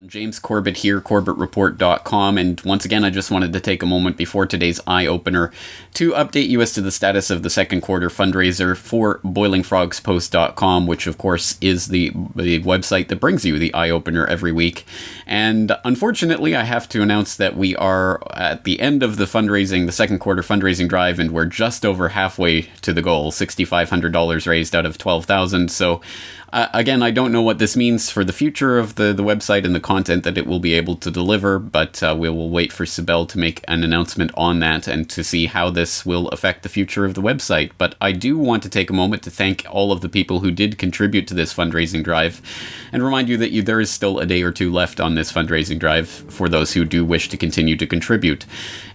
James Corbett here, CorbettReport.com, and once again I just wanted to take a moment before today's eye-opener to update you as to the status of the second quarter fundraiser for BoilingFrogsPost.com, which of course is the website that brings you the eye-opener every week. And unfortunately I have to announce that we are at the end of the fundraising, the second quarter fundraising drive, and we're just over halfway to the goal, $6,500 raised out of $12,000, so again, I don't know what this means for the future of the website and the content that it will be able to deliver, but we will wait for Sibel to make an announcement on that and to see how this will affect the future of the website. But I do want to take a moment to thank all of the people who did contribute to this fundraising drive and remind you that there is still a day or two left on this fundraising drive for those who do wish to continue to contribute.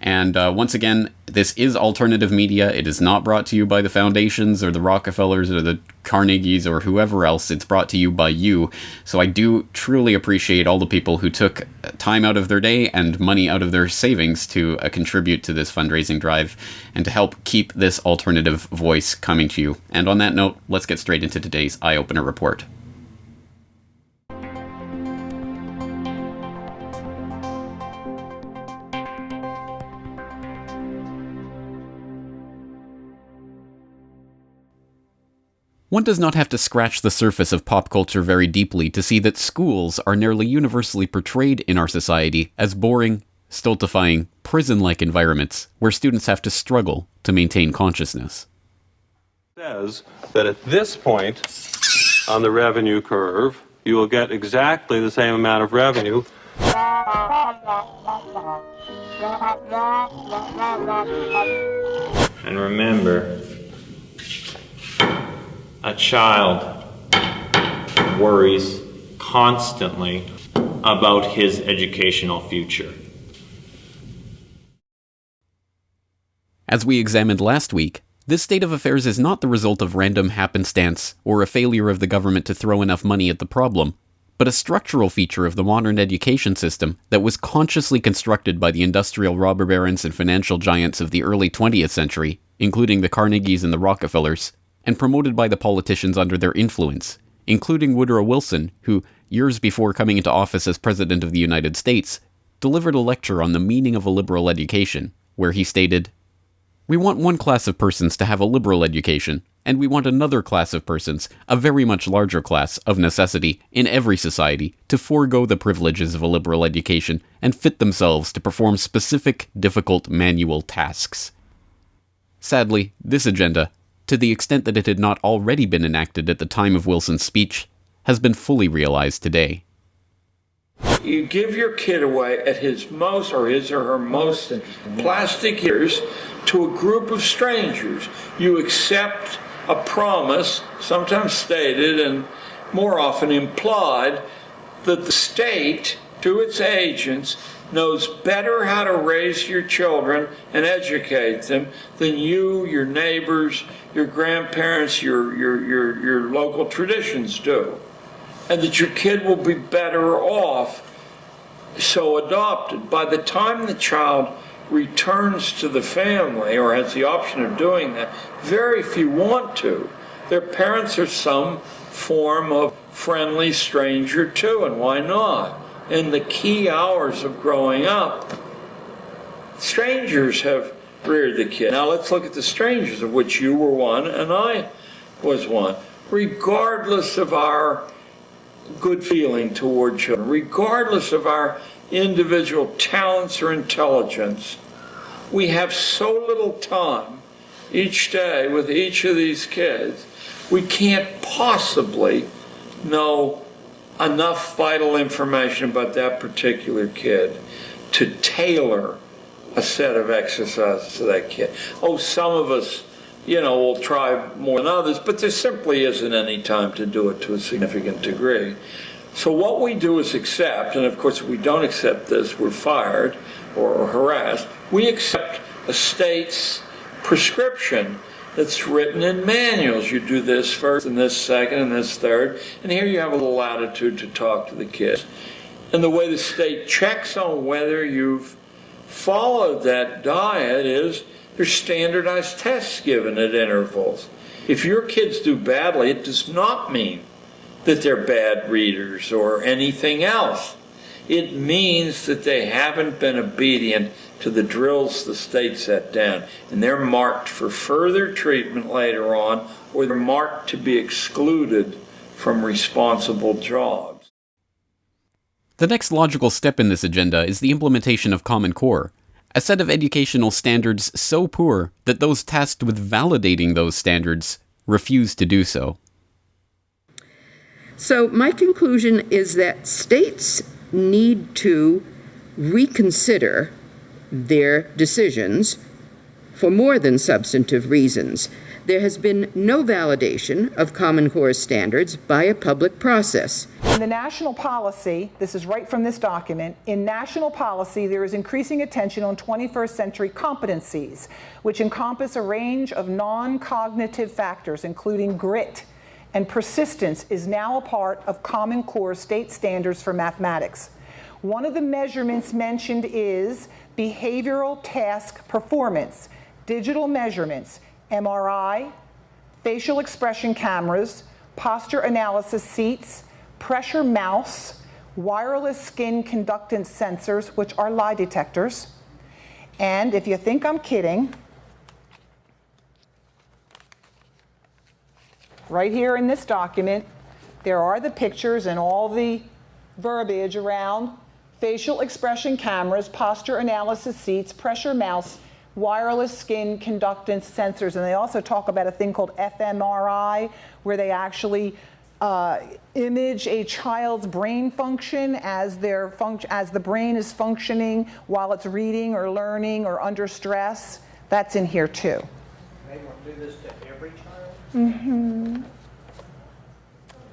And once again, this is alternative media. It is not brought to you by the foundations or the Rockefellers or the Carnegies or whoever else. It's brought to you by you. So I do truly appreciate all the people who took time out of their day and money out of their savings to contribute to this fundraising drive and to help keep this alternative voice coming to you. And on that note, let's get straight into today's Eye-Opener Report. One does not have to scratch the surface of pop culture very deeply to see that schools are nearly universally portrayed in our society as boring, stultifying, prison-like environments where students have to struggle to maintain consciousness. Says that at this point on the revenue curve, you will get exactly the same amount of revenue. And remember, a child worries constantly about his educational future. As we examined last week, this state of affairs is not the result of random happenstance or a failure of the government to throw enough money at the problem, but a structural feature of the modern education system that was consciously constructed by the industrial robber barons and financial giants of the early 20th century, including the Carnegies and the Rockefellers, and promoted by the politicians under their influence, including Woodrow Wilson, who, years before coming into office as President of the United States, delivered a lecture on the meaning of a liberal education, where he stated, "We want one class of persons to have a liberal education, and we want another class of persons, a very much larger class, of necessity, in every society, to forego the privileges of a liberal education and fit themselves to perform specific, difficult manual tasks." Sadly, this agenda, to the extent that it had not already been enacted at the time of Wilson's speech, has been fully realized today. You give your kid away at his or her most plastic years to a group of strangers. You accept a promise, sometimes stated and more often implied, that the state, through its agents, knows better how to raise your children and educate them than you, your neighbors, your grandparents, your local traditions do. And that your kid will be better off so adopted. By the time the child returns to the family or has the option of doing that, very few want to. Their parents are some form of friendly stranger too, and why not? In the key hours of growing up, strangers have reared the kid. Now let's look at the strangers, of which you were one and I was one. Regardless of our good feeling toward children, regardless of our individual talents or intelligence, we have so little time each day with each of these kids, we can't possibly know enough vital information about that particular kid to tailor a set of exercises to that kid. Oh, some of us, will try more than others, but there simply isn't any time to do it to a significant degree. So what we do is accept, and of course if we don't accept this, we're fired or harassed. We accept a state's prescription that's written in manuals. You do this first, and this second, and this third, and here you have a little latitude to talk to the kids. And the way the state checks on whether you've followed that diet is there's standardized tests given at intervals. If your kids do badly, it does not mean that they're bad readers or anything else. It means that they haven't been obedient to the drills the state set down, and they're marked for further treatment later on, or they're marked to be excluded from responsible jobs. The next logical step in this agenda is the implementation of Common Core, a set of educational standards so poor that those tasked with validating those standards refuse to do so. So my conclusion is that states need to reconsider their decisions for more than substantive reasons. There has been no validation of Common Core standards by a public process. In the national policy, this is right from this document, in national policy there is increasing attention on 21st century competencies, which encompass a range of non-cognitive factors, including grit and persistence is now a part of Common Core state standards for mathematics. One of the measurements mentioned is behavioral task performance, digital measurements, MRI, facial expression cameras, posture analysis seats, pressure mouse, wireless skin conductance sensors, which are lie detectors. And if you think I'm kidding, right here in this document, there are the pictures and all the verbiage around facial expression cameras, posture analysis seats, pressure mouse, wireless skin conductance sensors. And they also talk about a thing called fMRI, where they actually image a child's brain function as the brain is functioning while it's reading or learning or under stress. That's in here too. They want to do this to every child? Mm-hmm.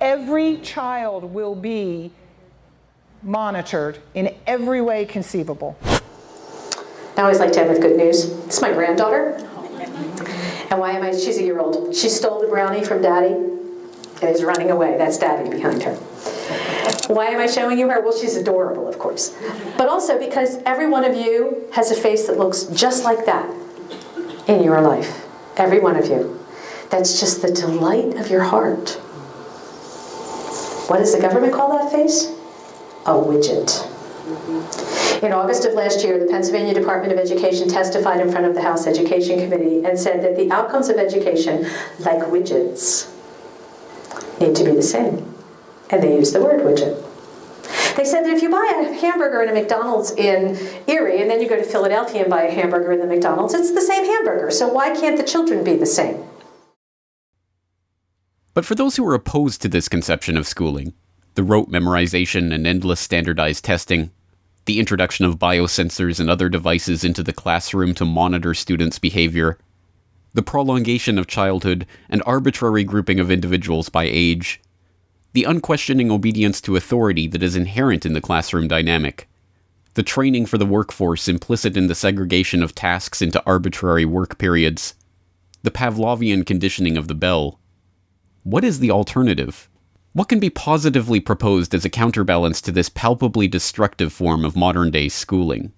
Every child will be monitored in every way conceivable. I always like to end with good news. This is my granddaughter. And why am I? She's a year old. She stole the brownie from Daddy and is running away. That's Daddy behind her. Why am I showing you her? Well, she's adorable, of course. But also because every one of you has a face that looks just like that in your life. Every one of you. That's just the delight of your heart. What does the government call that face? A widget. In August of last year, the Pennsylvania Department of Education testified in front of the House Education Committee and said that the outcomes of education, like widgets, need to be the same. And they used the word widget. They said that if you buy a hamburger in a McDonald's in Erie and then you go to Philadelphia and buy a hamburger in the McDonald's, it's the same hamburger. So why can't the children be the same? But for those who are opposed to this conception of schooling, the rote memorization and endless standardized testing, the introduction of biosensors and other devices into the classroom to monitor students' behavior, the prolongation of childhood and arbitrary grouping of individuals by age, the unquestioning obedience to authority that is inherent in the classroom dynamic, the training for the workforce implicit in the segregation of tasks into arbitrary work periods, the Pavlovian conditioning of the bell. What is the alternative? What can be positively proposed as a counterbalance to this palpably destructive form of modern-day schooling?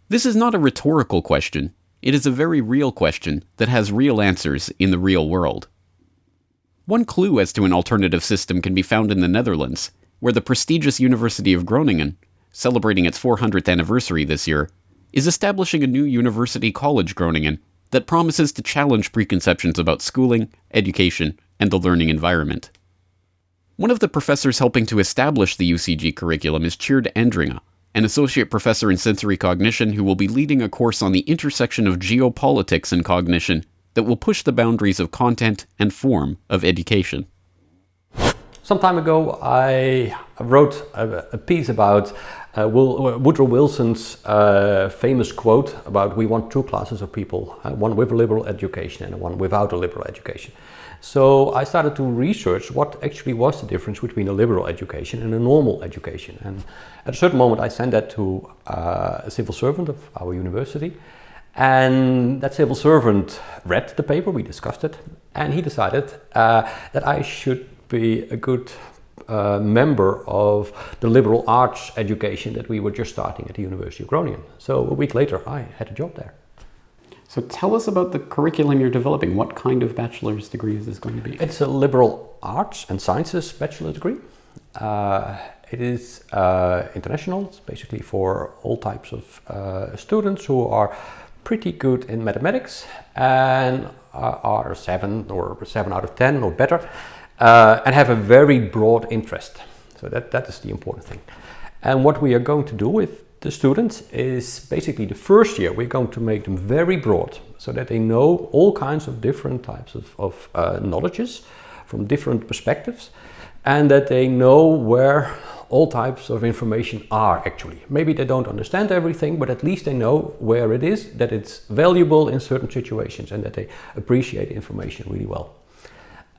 This is not a rhetorical question. It is a very real question that has real answers in the real world. One clue as to an alternative system can be found in the Netherlands, where the prestigious University of Groningen, celebrating its 400th anniversary this year, is establishing a new University College Groningen that promises to challenge preconceptions about schooling, education, and the learning environment. One of the professors helping to establish the UCG curriculum is Tjeerd Andringa, an associate professor in sensory cognition who will be leading a course on the intersection of geopolitics and cognition that will push the boundaries of content and form of education. Some time ago, I wrote a piece about Woodrow Wilson's famous quote about we want two classes of people, one with a liberal education and one without a liberal education. So I started to research what actually was the difference between a liberal education and a normal education. And at a certain moment I sent that to a civil servant of our university. And that civil servant read the paper, we discussed it, and he decided that I should be a good member of the liberal arts education that we were just starting at the University of Groningen. So a week later I had a job there. So tell us about the curriculum you're developing. What kind of bachelor's degree is this going to be? It's a liberal arts and sciences bachelor's degree. It is international. It's basically for all types of students who are pretty good in mathematics and are 7 out of 10 or better, and have a very broad interest. So that is the important thing. And what we are going to do with the students is basically the first year we're going to make them very broad so that they know all kinds of different types of knowledges from different perspectives, and that they know where all types of information are actually. Maybe they don't understand everything, but at least they know where it is, that it's valuable in certain situations, and that they appreciate information really well.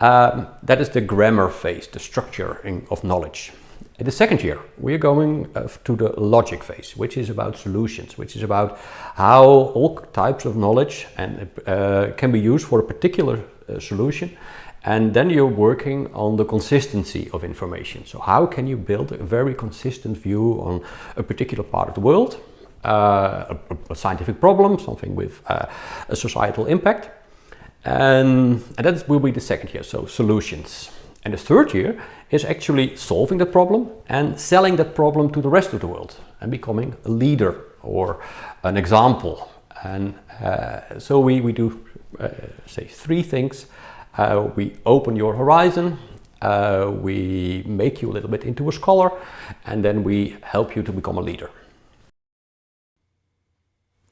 That is the grammar phase, the structure of knowledge. In the second year, we are going to the logic phase, which is about solutions, which is about how all types of knowledge can be used for a particular solution. And then you're working on the consistency of information. So how can you build a very consistent view on a particular part of the world, a scientific problem, something with a societal impact. And that will be the second year, so solutions. And the third year is actually solving the problem and selling that problem to the rest of the world and becoming a leader or an example. And so we do, say, 3 things. We open your horizon, we make you a little bit into a scholar, and then we help you to become a leader.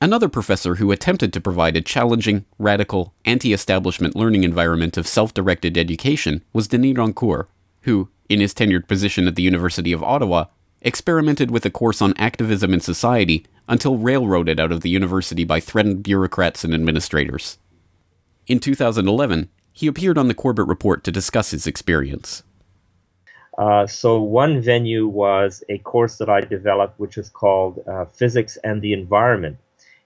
Another professor who attempted to provide a challenging, radical, anti-establishment learning environment of self-directed education was Denis Rancourt, who, in his tenured position at the University of Ottawa, experimented with a course on activism in society until railroaded out of the university by threatened bureaucrats and administrators. In 2011, he appeared on the Corbett Report to discuss his experience. So one venue was a course that I developed, which was called Physics and the Environment.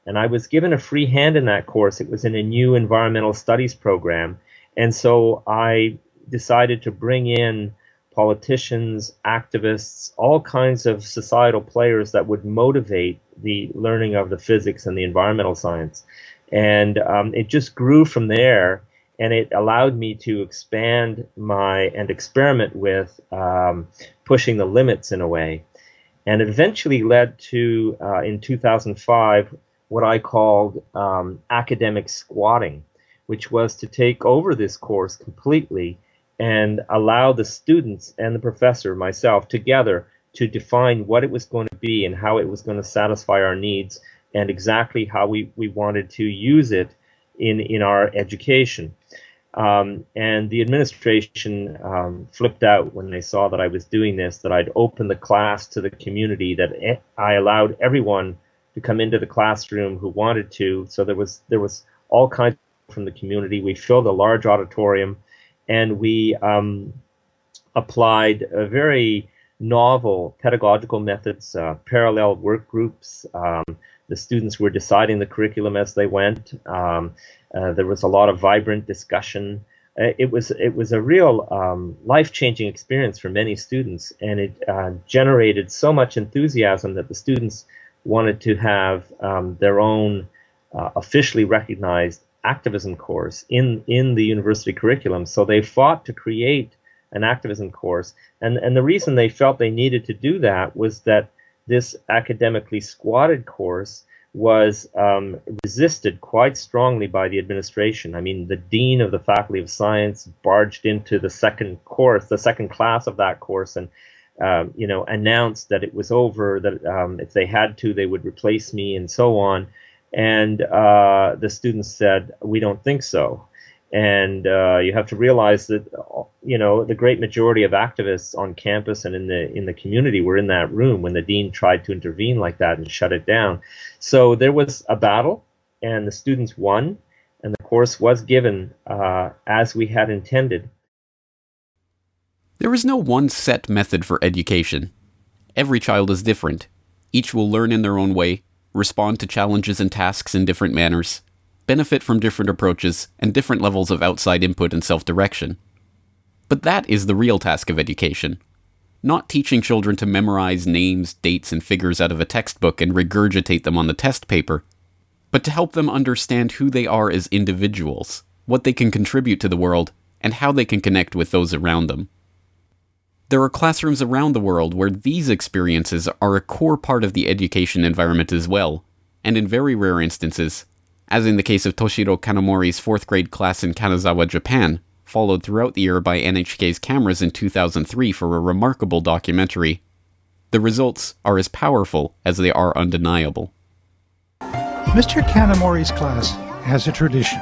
And I was given a free hand in that course. It was in a new environmental studies program. And so I decided to bring in politicians, activists, all kinds of societal players that would motivate the learning of the physics and the environmental science. And it just grew from there. And it allowed me to expand and experiment with pushing the limits in a way. And it eventually led to, in 2005, what I called academic squatting, which was to take over this course completely and allow the students and the professor, myself, together to define what it was going to be and how it was going to satisfy our needs and exactly how we wanted to use it in our education. And the administration flipped out when they saw that I was doing this, that I'd opened the class to the community, that I allowed everyone to come into the classroom who wanted to. So there was all kinds from the community. We filled a large auditorium, and we applied a very novel pedagogical methods, parallel work groups. The students were deciding the curriculum as they went. There was a lot of vibrant discussion. It was a real life-changing experience for many students, and it generated so much enthusiasm that the students wanted to have their own officially recognized activism course in the university curriculum. So they fought to create an activism course, and the reason they felt they needed to do that was that this academically squatted course was resisted quite strongly by the administration. I mean, the dean of the Faculty of Science barged into the second class of that course, and announced that it was over, that if they had to, they would replace me, and so on. And the students said, "We don't think so." And you have to realize that the great majority of activists on campus and in the community were in that room when the dean tried to intervene like that and shut it down. So there was a battle, and the students won, and the course was given as we had intended. There is no one set method for education. Every child is different. Each will learn in their own way, respond to challenges and tasks in different manners, benefit from different approaches and different levels of outside input and self-direction. But that is the real task of education. Not teaching children to memorize names, dates, and figures out of a textbook and regurgitate them on the test paper, but to help them understand who they are as individuals, what they can contribute to the world, and how they can connect with those around them. There are classrooms around the world where these experiences are a core part of the education environment as well, and in very rare instances, as in the case of Toshiro Kanamori's 4th grade class in Kanazawa, Japan, followed throughout the year by NHK's cameras in 2003 for a remarkable documentary, the results are as powerful as they are undeniable. Mr. Kanamori's class has a tradition.